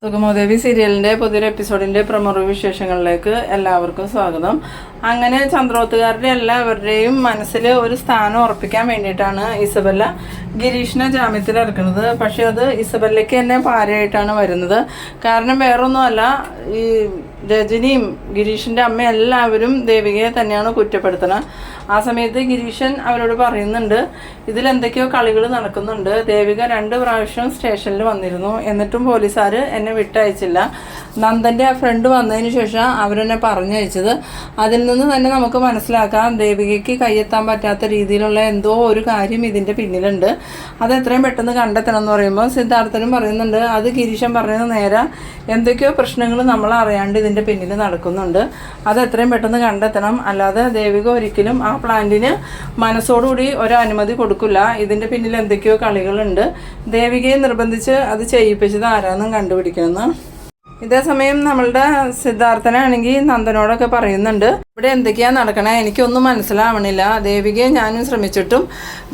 സുഗമോദേവി സീരിയലിൻ്റെ പുതിയൊരു എപ്പിസോഡിൻ്റെ പ്രമുഖ വിശേഷങ്ങളിലേക്ക് എല്ലാവർക്കും സ്വാഗതം. അങ്ങനെ ചന്ദ്രോത്തുകാരുടെ എല്ലാവരുടെയും മനസ്സിൽ ഒരു സ്ഥാനം ഉറപ്പിക്കാൻ വേണ്ടിയിട്ടാണ് ഇസബെല്ല ഗിരീഷിനെ ജാമ്യത്തിൽ ഇറക്കുന്നത്. പക്ഷേ അത് ഇസബെല്ലയ്ക്ക് തന്നെ പാരയായിട്ടാണ് വരുന്നത്. കാരണം വേറൊന്നുമല്ല, ഈ രജനിയും ഗിരീഷിൻ്റെ അമ്മയും എല്ലാവരും ദേവികയെ തന്നെയാണ് കുറ്റപ്പെടുത്തുന്നത്. ആ സമയത്ത് ഗിരീഷൻ അവരോട് പറയുന്നുണ്ട്, ഇതിലെന്തൊക്കെയോ കളികൾ നടക്കുന്നുണ്ട്. ദേവിക 2 പ്രാവശ്യം സ്റ്റേഷനിൽ വന്നിരുന്നു, എന്നിട്ടും പോലീസുകാർ എന്നെ വിട്ടയച്ചില്ല. നന്ദൻ്റെ ആ ഫ്രണ്ട് വന്നതിന് ശേഷം അവരെന്നെ പറഞ്ഞയച്ചത്. അതിൽ നിന്ന് തന്നെ നമുക്ക് മനസ്സിലാക്കാം ദേവികയ്ക്ക് കയ്യെത്താൻ പറ്റാത്ത രീതിയിലുള്ള എന്തോ ഒരു കാര്യം ഇതിൻ്റെ പിന്നിലുണ്ട്. അത് എത്രയും പെട്ടെന്ന് കണ്ടെത്തണം എന്ന് പറയുമ്പോൾ സിദ്ധാർത്ഥനും പറയുന്നുണ്ട്, അത് ഗിരീഷൻ പറയുന്നത് നേരെ, എന്തൊക്കെയോ പ്രശ്നങ്ങൾ നമ്മൾ അറിയാണ്ട് ഇതിൻ്റെ പിന്നിൽ നടക്കുന്നുണ്ട്. അത് എത്രയും പെട്ടെന്ന് കണ്ടെത്തണം. അല്ലാതെ ദേവിക ഒരിക്കലും ആ പ്ലാന്റിന് മനസ്സോടുകൂടി ഒരു അനുമതി കൊടുക്കില്ല. ഇതിൻ്റെ പിന്നിൽ എന്തൊക്കെയോ കളികളുണ്ട്. ദേവികയെ നിർബന്ധിച്ച് അത് ചെയ്യിപ്പിച്ചത് ആരാന്നും കണ്ടുപിടിക്കണമെന്ന്. ഇതേസമയം നമ്മളുടെ സിദ്ധാർത്ഥനാണെങ്കിൽ നന്ദനോടൊക്കെ പറയുന്നുണ്ട്, ഇവിടെ എന്തൊക്കെയാണ് നടക്കണേ, എനിക്കൊന്നും മനസ്സിലാവണില്ല. ദേവികയെ ഞാനും ശ്രമിച്ചിട്ടും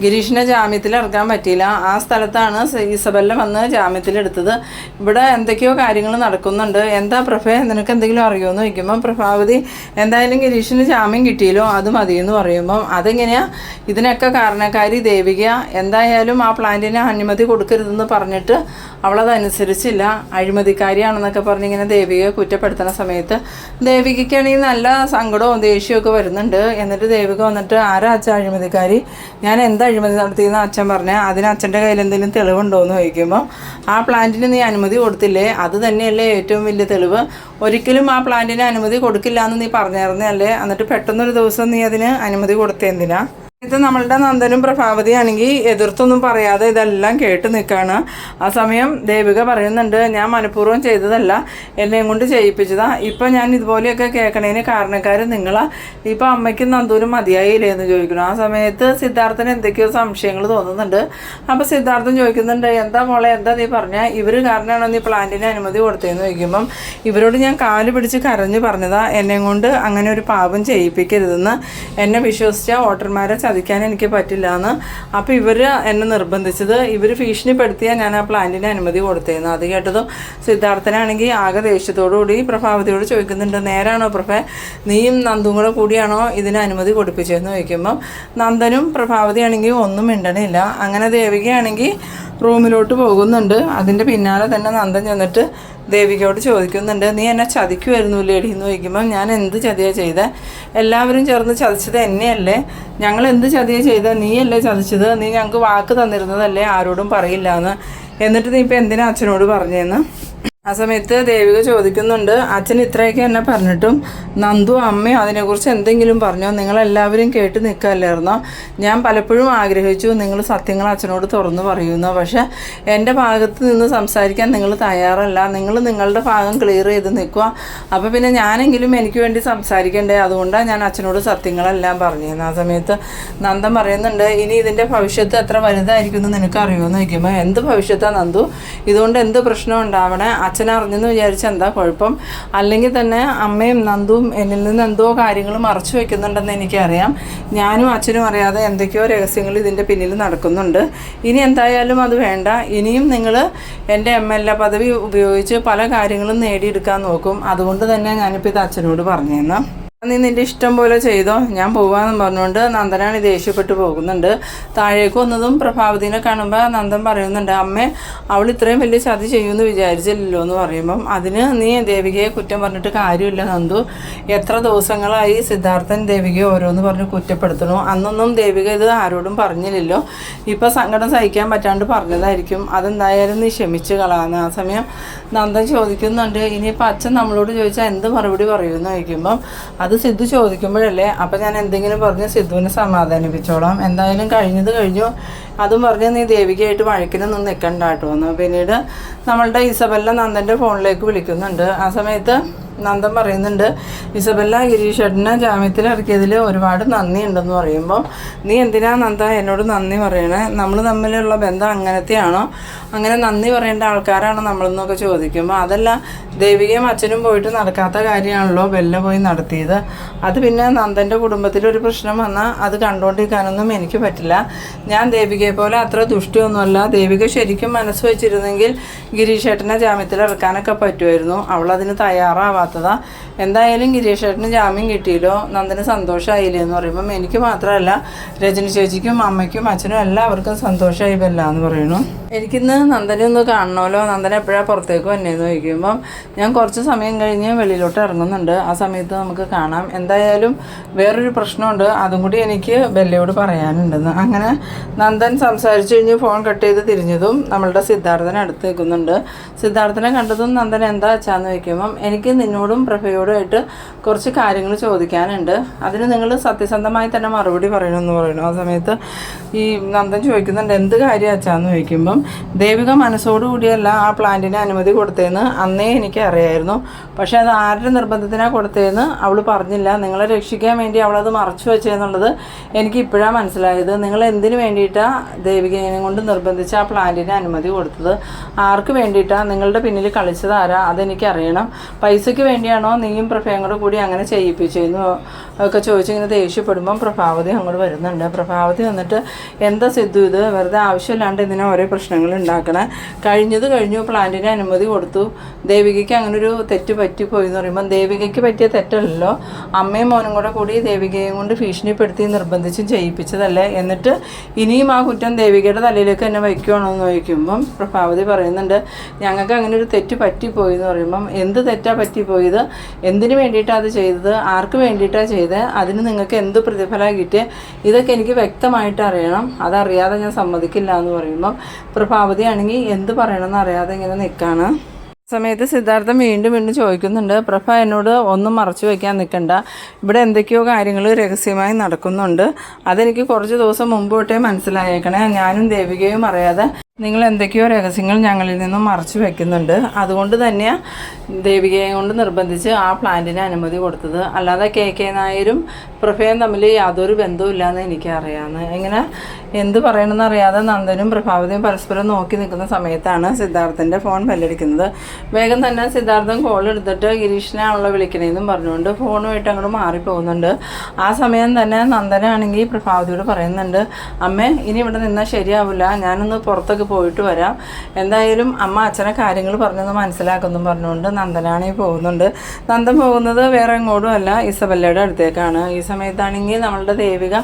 ഗിരീഷിനെ ജാമ്യത്തിൽ ഇറക്കാൻ പറ്റിയില്ല. ആ സ്ഥലത്താണ് ഇസബെല്ല വന്ന് ജാമ്യത്തിലെടുത്തത്. ഇവിടെ എന്തൊക്കെയോ കാര്യങ്ങൾ നടക്കുന്നുണ്ട്. എന്താ പ്രഭേ, നിനക്ക് എന്തെങ്കിലും അറിയുമെന്ന് ചോദിക്കുമ്പം പ്രഭാവതി എന്തായാലും ഗിരീഷിന് ജാമ്യം കിട്ടിയല്ലോ, അത് മതിയെന്ന് പറയുമ്പം അതെങ്ങനെയാണ്, ഇതിനൊക്കെ കാരണക്കാരി ദേവിക. എന്തായാലും ആ പ്ലാന്റിന് അനുമതി കൊടുക്കരുതെന്ന് പറഞ്ഞിട്ട് അവളതനുസരിച്ചില്ല, അഴിമതിക്കാരിയാണെന്നൊക്കെ പറഞ്ഞിങ്ങനെ ദേവികയെ കുറ്റപ്പെടുത്തുന്ന സമയത്ത് ദേവികയ്ക്കാണെങ്കിൽ നല്ല സങ്കടവും ദേഷ്യമൊക്കെ വരുന്നുണ്ട്. എന്നിട്ട് ദേവിക വന്നിട്ട്, ആരാ അച്ഛൻ അഴിമതിക്കാരി, ഞാൻ എന്താ അഴിമതി നടത്തിയെന്ന് അച്ഛൻ പറഞ്ഞാൽ അതിന് അച്ഛൻ്റെ കയ്യിൽ എന്തെങ്കിലും തെളിവുണ്ടോ എന്ന് ചോദിക്കുമ്പോൾ, ആ പ്ലാന്റിന് നീ അനുമതി കൊടുത്തില്ലേ, അത് തന്നെയല്ലേ ഏറ്റവും വലിയ തെളിവ്. ഒരിക്കലും ആ പ്ലാന്റിന് അനുമതി കൊടുക്കില്ല എന്ന് നീ പറഞ്ഞിരുന്നല്ലേ, എന്നിട്ട് പെട്ടെന്നൊരു ദിവസം നീ അതിന് അനുമതി കൊടുത്തേന്തിനാ? ഇത് നമ്മളുടെ നന്ദനും പ്രഭാവതിയാണെങ്കിൽ എതിർത്തൊന്നും പറയാതെ ഇതെല്ലാം കേട്ട് നിൽക്കുകയാണ്. ആ സമയം ദേവിക പറയുന്നുണ്ട്, ഞാൻ മനഃപൂർവ്വം ചെയ്തതല്ല, എന്നെയും കൊണ്ട് ചെയ്യിപ്പിച്ചതാ. ഇപ്പം ഞാൻ ഇതുപോലെയൊക്കെ കേൾക്കണേന് കാരണക്കാർ നിങ്ങളാ. ഇപ്പം അമ്മയ്ക്കും നന്ദൂരും മതിയായില്ലേ എന്ന് ചോദിക്കണം. ആ സമയത്ത് സിദ്ധാർത്ഥന് എന്തൊക്കെയോ സംശയങ്ങൾ തോന്നുന്നുണ്ട്. അപ്പോൾ സിദ്ധാർത്ഥൻ ചോദിക്കുന്നുണ്ട്, എന്താ മോളെ, എന്താ നീ പറഞ്ഞാൽ ഇവർ കാരണമാണോ നീ പ്ലാന്റിന് അനുമതി കൊടുത്തതെന്ന് ചോദിക്കുമ്പം, ഇവരോട് ഞാൻ കാല് പിടിച്ച് കരഞ്ഞ് പറഞ്ഞതാ എന്നെയും കൊണ്ട് അങ്ങനെ ഒരു പാപം ചെയ്യിപ്പിക്കരുതെന്ന്. എന്നെ വിശ്വസിച്ച വോട്ടർമാരെ ചതിക്കാൻ എനിക്ക് പറ്റില്ല എന്ന്. അപ്പോൾ ഇവർ എന്നെ നിർബന്ധിച്ചത്, ഇവർ ഭീഷണിപ്പെടുത്തിയാൽ ഞാൻ ആ പ്ലാന്റിന് അനുമതി കൊടുത്തേന്ന്. അത് കേട്ടതും സിദ്ധാർത്ഥനാണെങ്കിൽ ആകെ ദേഷ്യത്തോടുകൂടി പ്രഭാവതിയോട് ചോദിക്കുന്നുണ്ട്, നേരാണോ പ്രഭേ, നീയും നന്ദും കൂടെ കൂടിയാണോ ഇതിന് അനുമതി കൊടുപ്പിച്ചതെന്ന് ചോദിക്കുമ്പം നന്ദനും പ്രഭാവതിയാണെങ്കിൽ ഒന്നും മിണ്ടണില്ല. അങ്ങനെ ദേവികയാണെങ്കിൽ റൂമിലോട്ട് പോകുന്നുണ്ട്. അതിൻ്റെ പിന്നാലെ തന്നെ നന്ദൻ ചെന്നിട്ട് ദേവികയോട് ചോദിക്കുന്നുണ്ട്, നീ എന്നെ ചതിക്കുമായിരുന്നു ലേഡി എന്ന് ചോദിക്കുമ്പം, ഞാൻ എന്ത് ചതിയാണ് ചെയ്തത്, എല്ലാവരും ചേർന്ന് ചതിച്ചത് എന്നെയല്ലേ, ഞങ്ങൾ എന്ത് ചതിയാണ് ചെയ്തത്, നീയല്ലേ ചതിച്ചത്, നീ ഞങ്ങൾക്ക് വാക്ക് തന്നിരുന്നതല്ലേ ആരോടും പറയില്ല എന്ന്, എന്നിട്ട് നീ ഇപ്പം എന്തിനാ അച്ഛനോട് പറഞ്ഞതെന്ന്. ആ സമയത്ത് ദേവിക ചോദിക്കുന്നുണ്ട്, അച്ഛൻ ഇത്രയൊക്കെ എന്നെ പറഞ്ഞിട്ടും നന്ദു അമ്മയും അതിനെക്കുറിച്ച് എന്തെങ്കിലും പറഞ്ഞോ, നിങ്ങളെല്ലാവരും കേട്ട് നിൽക്കുകയല്ലായിരുന്നോ, ഞാൻ പലപ്പോഴും ആഗ്രഹിച്ചു നിങ്ങൾ സത്യങ്ങൾ അച്ഛനോട് തുറന്നു പറയുന്നു, പക്ഷേ എൻ്റെ ഭാഗത്ത് നിന്ന് സംസാരിക്കാൻ നിങ്ങൾ തയ്യാറല്ല, നിങ്ങൾ നിങ്ങളുടെ ഭാഗം ക്ലിയർ ചെയ്ത് നിൽക്കുക. അപ്പോൾ പിന്നെ ഞാനെങ്കിലും എനിക്ക് വേണ്ടി സംസാരിക്കണ്ടേ, അതുകൊണ്ടാണ് ഞാൻ അച്ഛനോട് സത്യങ്ങളെല്ലാം പറഞ്ഞിരുന്നു. ആ സമയത്ത് നന്ദൻ പറയുന്നുണ്ട്, ഇനി ഇതിൻ്റെ ഭവിഷ്യത്ത് എത്ര വലുതായിരിക്കും എന്ന് നിനക്ക് അറിയുമെന്ന് ചോദിക്കുമ്പോൾ, എന്ത് ഭവിഷ്യത്താണ് നന്ദു, ഇതുകൊണ്ട് എന്ത് പ്രശ്നം ഉണ്ടാവണേ, അച്ഛൻ അറിഞ്ഞെന്ന് വിചാരിച്ച എന്താ കുഴപ്പം, അല്ലെങ്കിൽ തന്നെ അമ്മയും നന്ദുവും എന്നിൽ നിന്ന് എന്തോ കാര്യങ്ങൾ മറച്ചു വയ്ക്കുന്നുണ്ടെന്ന് എനിക്കറിയാം, ഞാനും അച്ഛനും അറിയാതെ എന്തൊക്കെയോ രഹസ്യങ്ങൾ ഇതിൻ്റെ പിന്നിൽ നടക്കുന്നുണ്ട്. ഇനി എന്തായാലും അത് വേണ്ട, ഇനിയും നിങ്ങൾ എൻ്റെ MLA പദവി ഉപയോഗിച്ച് പല കാര്യങ്ങളും നേടിയെടുക്കാൻ നോക്കും, അതുകൊണ്ട് തന്നെ ഞാനിപ്പോൾ ഇത് അച്ഛനോട് പറഞ്ഞേന്ന്. നീ നിൻ്റെ ഇഷ്ടം പോലെ ചെയ്തോ, ഞാൻ പോകാമെന്ന് പറഞ്ഞുകൊണ്ട് നന്ദനാണ് ദേഷ്യപ്പെട്ട് പോകുന്നുണ്ട്. താഴേക്ക് വന്നതും പ്രഭാവതിനെ കാണുമ്പോൾ നന്ദൻ പറയുന്നുണ്ട്, അമ്മേ അവൾ ഇത്രയും വലിയ ചതി ചെയ്യുമെന്ന് വിചാരിച്ചില്ലല്ലോ എന്ന് പറയുമ്പം, അതിന് നീ ദേവികയെ കുറ്റം പറഞ്ഞിട്ട് കാര്യമില്ല നന്ദു, എത്ര ദിവസങ്ങളായി സിദ്ധാർത്ഥൻ ദേവികയെ ഓരോന്ന് പറഞ്ഞ് കുറ്റപ്പെടുത്തണു, അന്നൊന്നും ദേവിക ഇത് ആരോടും പറഞ്ഞില്ലല്ലോ, ഇപ്പോൾ സങ്കടം സഹിക്കാൻ പറ്റാണ്ട് പറഞ്ഞതായിരിക്കും, അതെന്തായാലും നീ ക്ഷമിച്ച് കളാന്ന്. ആ സമയം നന്ദൻ ചോദിക്കുന്നുണ്ട്, ഇനിയിപ്പോൾ അച്ഛൻ നമ്മളോട് ചോദിച്ചാൽ എന്ത് മറുപടി പറയുമെന്ന് ചോദിക്കുമ്പം, അത് സിദ്ധു ചോദിക്കുമ്പോഴല്ലേ, അപ്പം ഞാൻ എന്തെങ്കിലും പറഞ്ഞ് സിദ്ധുവിനെ സമാധാനിപ്പിച്ചോളാം, എന്തായാലും കഴിഞ്ഞത് കഴിഞ്ഞു, അതും പറഞ്ഞ് നീ ദേവികയായിട്ട് വഴക്കിനൊന്നും നിൽക്കണ്ട കേട്ടോ എന്ന്. പിന്നീട് നമ്മളുടെ ഇസബെല്ല നന്ദൻ്റെ ഫോണിലേക്ക് വിളിക്കുന്നുണ്ട്. ആ സമയത്ത് നന്ദൻ പറയുന്നുണ്ട്, ഇസബെല്ല ഗിരീഷേട്ടനെ ജാമ്യത്തിൽ ഇറക്കിയതിൽ ഒരുപാട് നന്ദി ഉണ്ടെന്ന് പറയുമ്പോൾ, നീ എന്തിനാ നന്ദ എന്നോട് നന്ദി പറയണേ? നമ്മൾ തമ്മിലുള്ള ബന്ധം അങ്ങനത്തെയാണോ? അങ്ങനെ നന്ദി പറയേണ്ട ആൾക്കാരാണോ നമ്മളെന്നൊക്കെ ചോദിക്കുമ്പോൾ, അതല്ല, ദേവികയും അച്ഛനും പോയിട്ട് നടക്കാത്ത കാര്യമാണല്ലോ ബെല്ല പോയി നടത്തിയത്. അത് പിന്നെ നന്ദൻ്റെ കുടുംബത്തിലൊരു പ്രശ്നം വന്നാൽ അത് കണ്ടുകൊണ്ടിരിക്കാനൊന്നും എനിക്ക് പറ്റില്ല. ഞാൻ ദേവികയെ പോലെ അത്ര ദുഷ്ടിയൊന്നുമല്ല. ദേവിക ശരിക്കും മനസ്സ് വെച്ചിരുന്നെങ്കിൽ ഗിരീഷേട്ടനെ ജാമ്യത്തിൽ ഇറക്കാനൊക്കെ പറ്റുമായിരുന്നു. അവളതിന് തയ്യാറാവാത്തതാ. എന്തായാലും ഗിരീഷേട്ടന് ജാമ്യം കിട്ടിയല്ലോ, നന്ദന് സന്തോഷമായില്ലേ എന്ന് പറയുമ്പം എനിക്ക് മാത്രമല്ല രജനി ചേച്ചിക്കും അമ്മയ്ക്കും അച്ഛനും എല്ലാവർക്കും സന്തോഷമായി ബെല്ല എന്ന് പറയുന്നു. എനിക്കിന്ന് നന്ദനെ ഒന്ന് കാണണമല്ലോ, നന്ദൻ എപ്പോഴാണ് പുറത്തേക്ക് വന്നേന്ന് ചോദിക്കുമ്പം ഞാൻ കുറച്ച് സമയം കഴിഞ്ഞ് വെളിയിലോട്ട് ഇറങ്ങുന്നുണ്ട്, ആ സമയത്ത് നമുക്ക് കാണാം. എന്തായാലും വേറൊരു പ്രശ്നമുണ്ട്, അതും കൂടി എനിക്ക് ബെല്ലയോട് പറയാനുണ്ടെന്ന്. അങ്ങനെ നന്ദൻ സംസാരിച്ച് കഴിഞ്ഞ് ഫോൺ കട്ട് ചെയ്ത് തിരിഞ്ഞതും നമ്മളുടെ സിദ്ധാർത്ഥനെ അടുത്ത് നിൽക്കുന്നുണ്ട്. സിദ്ധാർത്ഥനെ കണ്ടതും നന്ദൻ എന്താ വെച്ചാന്ന് ചോദിക്കുമ്പം, എനിക്ക് നിന്നോടും പ്രഭയോടുമായിട്ട് കുറച്ച് കാര്യങ്ങൾ ചോദിക്കാനുണ്ട്, അതിന് നിങ്ങൾ സത്യസന്ധമായി തന്നെ മറുപടി പറയണമെന്ന് പറയുന്നു. ആ സമയത്ത് ഈ നന്ദൻ ചോദിക്കുന്നുണ്ട്, എന്ത് കാര്യം വെച്ചാന്ന് ചോദിക്കുമ്പം, ദേവിക മനസ്സോടുകൂടിയല്ല ആ പ്ലാന്റിന് അനുമതി കൊടുത്തതെന്ന് അന്നേ എനിക്ക് അറിയായിരുന്നു. പക്ഷേ അത് ആരുടെ നിർബന്ധത്തിനാണ് കൊടുത്തതെന്ന് അവൾ പറഞ്ഞില്ല. നിങ്ങളെ രക്ഷിക്കാൻ വേണ്ടി അവളത് മറച്ചു വെച്ചതെന്നുള്ളത് എനിക്ക് ഇപ്പോഴാണ് മനസ്സിലായത്. നിങ്ങൾ എന്തിനു വേണ്ടിയിട്ടാണ് ദേവികയെ കൊണ്ട് നിർബന്ധിച്ച് ആ പ്ലാന്റിന് അനുമതി കൊടുത്തത്? ആർക്ക് വേണ്ടിയിട്ടാണ്? നിങ്ങളുടെ പിന്നിൽ കളിച്ചത് ആരാ? അതെനിക്കറിയണം. പൈസയ്ക്ക് വേണ്ടിയാണോ നീയും പ്രഭയും കൂടി അങ്ങനെ ചെയ്യിപ്പിച്ചതെന്ന് ഒക്കെ ചോദിച്ചിങ്ങനെ ദേഷ്യപ്പെടുമ്പം പ്രഭാവതി അങ്ങോട്ട് വരുന്നുണ്ട്. പ്രഭാവതി വന്നിട്ട്, എന്താ സിദ്ധു ഇത്? വെറുതെ ആവശ്യമില്ലാണ്ട് ഇതിനെ ഓരോ പ്രശ്നങ്ങൾ ഉണ്ടാക്കണേ. കഴിഞ്ഞത് കഴിഞ്ഞു, പ്ലാന്റിന് അനുമതി കൊടുത്തു, ദേവികയ്ക്ക് അങ്ങനൊരു തെറ്റ് പറ്റിപ്പോയി എന്ന് പറയുമ്പം, ദേവികയ്ക്ക് പറ്റിയ തെറ്റല്ലല്ലോ, അമ്മയും മോനും കൂടി ദേവികയും കൊണ്ട് ഭീഷണിപ്പെടുത്തി നിർബന്ധിച്ചും ചെയ്യിപ്പിച്ചതല്ലേ, എന്നിട്ട് ഇനിയും ആ കുറ്റം ദേവികയുടെ തലയിലേക്ക് തന്നെ വയ്ക്കുകയാണോ എന്ന് ചോദിക്കുമ്പം പ്രഭാവതി പറയുന്നുണ്ട്, ഞങ്ങൾക്ക് അങ്ങനെ ഒരു തെറ്റ് പറ്റിപ്പോയി എന്ന് പറയുമ്പം, എന്ത് തെറ്റാണ് പറ്റിപ്പോയത്? എന്തിനു വേണ്ടിയിട്ടാണ് അത് ചെയ്തത്? ആർക്ക് വേണ്ടിയിട്ടാണ് ചെയ്തത്? അതിന് നിങ്ങൾക്ക് എന്ത് പ്രതിഫലം കിട്ടിയ? ഇതൊക്കെ എനിക്ക് വ്യക്തമായിട്ട് അറിയണം. അതറിയാതെ ഞാൻ സമ്മതിക്കില്ല എന്ന് പറയുമ്പം പ്രഭാവതി ആണെങ്കിൽ എന്ത് പറയണമെന്ന് അറിയാതെ ഇങ്ങനെ നിൽക്കുകയാണ്. സമയത്ത് സിദ്ധാർത്ഥൻ വീണ്ടും ചോദിക്കുന്നുണ്ട്, പ്രഭ എന്നോട് ഒന്നും മറച്ചു വയ്ക്കാൻ നിൽക്കണ്ട, ഇവിടെ എന്തൊക്കെയോ കാര്യങ്ങൾ രഹസ്യമായി നടക്കുന്നുണ്ട്, അതെനിക്ക് കുറച്ച് ദിവസം മുമ്പ് തൊട്ടേ മനസ്സിലായേക്കണേ. ഞാനും ദേവികയും അറിയാതെ നിങ്ങൾ എന്തൊക്കെയോ രഹസ്യങ്ങൾ ഞങ്ങളിൽ നിന്നും മറച്ചു വെക്കുന്നുണ്ട്. അതുകൊണ്ട് തന്നെയാണ് ദേവികയെ കൊണ്ട് നിർബന്ധിച്ച് ആ പ്ലാന്റിന് അനുമതി കൊടുത്തത്. അല്ലാതെ കെ നായരും പ്രഭയും തമ്മിൽ യാതൊരു ബന്ധവുമില്ലാന്ന് എനിക്കറിയാമെന്ന്. ഇങ്ങനെ എന്ത് പറയണമെന്ന് അറിയാതെ നന്ദനും പ്രഭാവതിയും പരസ്പരം നോക്കി നിൽക്കുന്ന സമയത്താണ് സിദ്ധാർത്ഥൻ്റെ ഫോൺ ബെല്ലടിക്കുന്നത്. വേഗം തന്നെ സിദ്ധാർത്ഥൻ കോൾ എടുത്തിട്ട് ഗിരീഷിനാണല്ലോ വിളിക്കണേന്നും പറഞ്ഞുകൊണ്ട് ഫോണുമായിട്ട് അങ്ങോട്ട് മാറിപ്പോകുന്നുണ്ട്. ആ സമയം തന്നെ നന്ദനാണെങ്കിൽ പ്രഭാവതിയോട് പറയുന്നുണ്ട്, അമ്മേ ഇനി ഇവിടെ നിന്നാൽ ശരിയാവില്ല, ഞാനൊന്ന് പുറത്തൊക്കെ പോയിട്ട് വരാം, എന്തായാലും അമ്മ അച്ഛനെ കാര്യങ്ങൾ പറഞ്ഞൊന്ന് മനസ്സിലാക്കുന്നു പറഞ്ഞുകൊണ്ട് നന്ദനാണെങ്കിൽ പോകുന്നുണ്ട്. നന്ദൻ പോകുന്നത് വേറെ എങ്ങോട്ടും അല്ല, ഇസബല്ലയുടെ അടുത്തേക്കാണ്. ഈ സമയത്താണെങ്കിൽ നമ്മളുടെ ദേവിക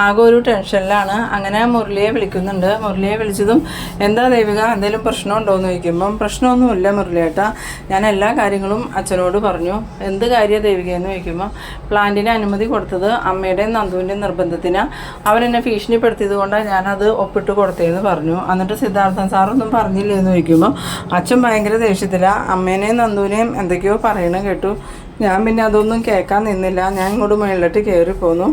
ആകെ ഒരു ടെൻഷനിലാണ്. അങ്ങനെ മുരളിയെ വിളിക്കുന്നുണ്ട്. മുരളിയെ വിളിച്ചതും, എന്താ ദേവിക എന്തെങ്കിലും പ്രശ്നമുണ്ടോ എന്ന് ചോദിക്കുമ്പം, പ്രശ്നമൊന്നുമില്ല മുരളിയേട്ടാ, ഞാൻ എല്ലാ കാര്യങ്ങളും അച്ഛനോട് പറഞ്ഞു. എന്ത് കാര്യമാണ് ദേവികയെന്ന് ചോദിക്കുമ്പോൾ, പ്ലാന്റിന് അനുമതി കൊടുത്തത് അമ്മയുടെയും നന്ദുവിൻ്റെയും നിർബന്ധത്തിന് അവരെന്നെ ഭീഷണിപ്പെടുത്തിയത് കൊണ്ടാണ് ഞാനത് ഒപ്പിട്ട് കൊടുത്തതെന്ന് പറഞ്ഞു. എന്നിട്ട് സിദ്ധാർത്ഥൻ സാറൊന്നും പറഞ്ഞില്ലേ എന്ന് ചോദിക്കുമ്പോൾ അച്ഛൻ ഭയങ്കര ദേഷ്യത്തിലാണ്. അമ്മേനെയും നന്ദുവിനെയും എന്തൊക്കെയോ പറയണ കേട്ടു. ഞാൻ പിന്നെ അതൊന്നും കേൾക്കാൻ നിന്നില്ല, ഞാൻ ഇങ്ങോട്ട് മുകളിലോട്ട് കയറി പോന്നു.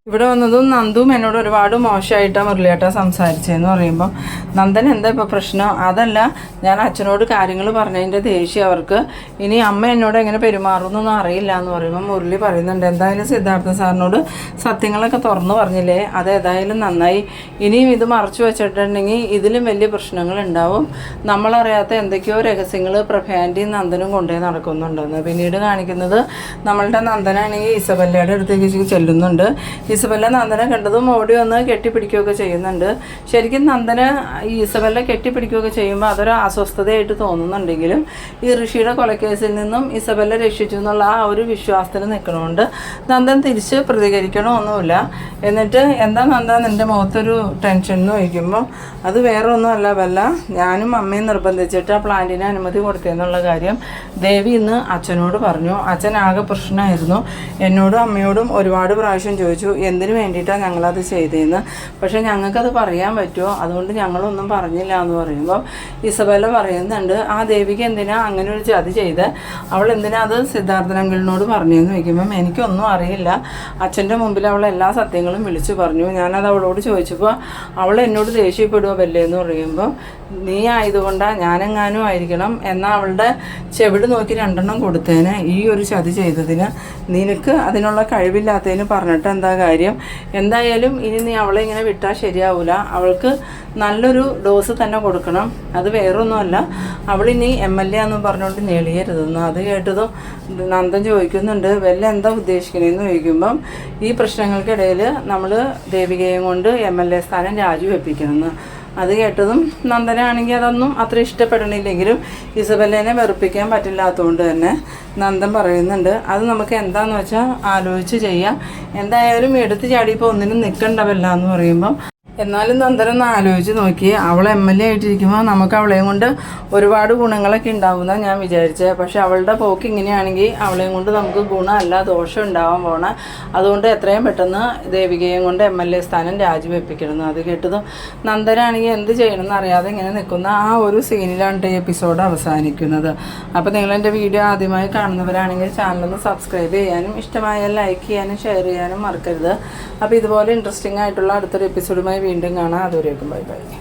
ഇവിടെ വന്നതും നന്ദും എന്നോട് ഒരുപാട് മോശമായിട്ടാണ് മുരളിയേട്ടാ സംസാരിച്ചതെന്ന് പറയുമ്പോൾ, നന്ദൻ എന്താ ഇപ്പോൾ പ്രശ്നം? അതല്ല, ഞാൻ അച്ഛനോട് കാര്യങ്ങൾ പറഞ്ഞതിൻ്റെ ദേഷ്യം അവർക്ക്, ഇനി അമ്മ എന്നോട് എങ്ങനെ പെരുമാറുന്നൊന്നും അറിയില്ല എന്ന് പറയുമ്പോൾ മുരളി പറയുന്നുണ്ട്, എന്തായാലും സിദ്ധാർത്ഥ സാറിനോട് സത്യങ്ങളൊക്കെ തുറന്നു പറഞ്ഞില്ലേ, അതേതായാലും നന്നായി. ഇനിയും ഇത് മറച്ചു വെച്ചിട്ടുണ്ടെങ്കിൽ ഇതിലും വലിയ പ്രശ്നങ്ങൾ ഉണ്ടാവും. നമ്മളറിയാത്ത എന്തൊക്കെയോ രഹസ്യങ്ങൾ പ്രഭയാൻ്റെയും നന്ദനും കൊണ്ടേ നടക്കുന്നുണ്ടെന്ന്. പിന്നീട് കാണിക്കുന്നത് നമ്മളുടെ നന്ദനാണെങ്കിൽ ഇസബല്ലയുടെ അടുത്തേക്ക് ചെല്ലുന്നുണ്ട്. ഇസബല്ല നന്ദനെ കണ്ടതും ഓടി വന്ന് കെട്ടിപ്പിടിക്കുകയൊക്കെ ചെയ്യുന്നുണ്ട്. ശരിക്കും നന്ദന് ഈ ഇസബല്ല കെട്ടിപ്പിടിക്കുകയൊക്കെ ചെയ്യുമ്പോൾ അതൊരു അസ്വസ്ഥതയായിട്ട് തോന്നുന്നുണ്ടെങ്കിലും ഈ ഋഷിയുടെ കൊലക്കേസിൽ നിന്നും ഇസബല്ല രക്ഷിച്ചു എന്നുള്ള ആ ഒരു വിശ്വാസത്തിൽ നിൽക്കണമുണ്ട് നന്ദൻ തിരിച്ച് പ്രതികരിക്കണമൊന്നുമില്ല. എന്നിട്ട് എന്താ നന്ദ നിൻ്റെ മുഖത്തൊരു ടെൻഷൻ എന്ന് ചോദിക്കുമ്പോൾ, അത് വേറെ ഒന്നുമല്ല ബല്ല, ഞാനും അമ്മയും നിർബന്ധിച്ചിട്ട് ആ പ്ലാന്റിന് അനുമതി കൊടുത്തതെന്നുള്ള കാര്യം ദേവി ഇന്ന് അച്ഛനോട് പറഞ്ഞു. അച്ഛൻ ആകെ പ്രശ്നമായിരുന്നു, എന്നോടും അമ്മയോടും ഒരുപാട് പ്രാവശ്യം ചോദിച്ചു എന്തിനു വേണ്ടിയിട്ടാണ് ഞങ്ങളത് ചെയ്തതെന്ന്. പക്ഷേ ഞങ്ങൾക്കത് പറയാൻ പറ്റുമോ, അതുകൊണ്ട് ഞങ്ങളൊന്നും പറഞ്ഞില്ല എന്ന് പറയുമ്പോൾ ഇസബെല്ല പറയുന്നുണ്ട്, ആ ദേവിക എന്തിനാ അങ്ങനെ ഒരു ചതി ചെയ്ത്, അവൾ എന്തിനാ അത് സിദ്ധാർത്ഥനങ്കിളിനോട് പറഞ്ഞതെന്ന് ചോദിക്കുമ്പം എനിക്കൊന്നും അറിയില്ല, അച്ഛൻ്റെ മുമ്പിൽ അവൾ എല്ലാ സത്യങ്ങളും വിളിച്ചു പറഞ്ഞു. ഞാനത് അവളോട് ചോദിച്ചപ്പോൾ അവൾ എന്നോട് ദേഷ്യപ്പെടുക വല്ലേ എന്ന് പറയുമ്പോൾ നീ ആയതുകൊണ്ടാണ് ഞാനെങ്ങാനും ആയിരിക്കണം എന്നാൽ അവളുടെ ചെവിട് നോക്കി 2 കൊടുത്തേന് ഈ ഒരു ചതി ചെയ്തതിന്. നിനക്ക് അതിനുള്ള കഴിവില്ലാത്തതിന് പറഞ്ഞിട്ട് എന്താ കാര്യം? എന്തായാലും ഇനി നീ അവളെ ഇങ്ങനെ വിട്ടാൽ ശരിയാവില്ല, അവൾക്ക് നല്ലൊരു ഡോസ് തന്നെ കൊടുക്കണം. അത് വേറൊന്നുമല്ല, അവളിനി MLA എന്ന് പറഞ്ഞുകൊണ്ട് ഞെളിയരുതെന്ന്. അത് കേട്ടതും നന്ദൻ ചോദിക്കുന്നുണ്ട്, വല്ല എന്താ ഉദ്ദേശിക്കണേന്ന് ചോദിക്കുമ്പം ഈ പ്രശ്നങ്ങൾക്കിടയിൽ നമ്മൾ ദേവികയും കൊണ്ട് MLA സ്ഥാനം രാജിവെപ്പിക്കണമെന്ന്. അത് കേട്ടതും നന്ദനാണെങ്കിൽ അതൊന്നും അത്ര ഇഷ്ടപ്പെടണില്ലെങ്കിലും ഇസബെല്ലേനെ വെറുപ്പിക്കാൻ പറ്റില്ലാത്തതുകൊണ്ട് തന്നെ നന്ദൻ പറയുന്നുണ്ട്, അത് നമുക്ക് എന്താണെന്ന് വെച്ചാൽ ആലോചിച്ച് ചെയ്യാം, എന്തായാലും എടുത്ത് ചാടിയപ്പോൾ ഒന്നിനും നിൽക്കണ്ടവല്ല എന്ന് പറയുമ്പം എന്നാലും നന്ദനൊന്ന് ആലോചിച്ച് നോക്കി, അവൾ MLA ആയിട്ടിരിക്കുമ്പോൾ നമുക്ക് അവളെയും കൊണ്ട് ഒരുപാട് ഗുണങ്ങളൊക്കെ ഉണ്ടാവുമെന്നാണ് ഞാൻ വിചാരിച്ചത്. പക്ഷെ അവളുടെ പോക്ക് ഇങ്ങനെയാണെങ്കിൽ അവളെയും കൊണ്ട് നമുക്ക് ഗുണമല്ല ദോഷം ഉണ്ടാവാൻ പോണേ. അതുകൊണ്ട് എത്രയും പെട്ടെന്ന് ദേവികയും കൊണ്ട് MLA സ്ഥാനം രാജിവെപ്പിക്കണം. അത് കേട്ടതും നന്ദനാണെങ്കിൽ എന്ത് ചെയ്യണമെന്ന് അറിയാതെ ഇങ്ങനെ നിൽക്കുന്ന ആ ഒരു സീനിലാണ് ഈ എപ്പിസോഡ് അവസാനിക്കുന്നത്. അപ്പോൾ നിങ്ങളെൻ്റെ വീഡിയോ ആദ്യമായി കാണുന്നവരാണെങ്കിൽ ചാനലൊന്ന് സബ്സ്ക്രൈബ് ചെയ്യാനും ഇഷ്ടമായാൽ ലൈക്ക് ചെയ്യാനും ഷെയർ ചെയ്യാനും മറക്കരുത്. അപ്പോൾ ഇതുപോലെ ഇൻട്രസ്റ്റിംഗ് ആയിട്ടുള്ള അടുത്തൊരു എപ്പിസോഡുമായി വീണ്ടും കാണാം. അതുവരേക്കും ബൈ ബൈ.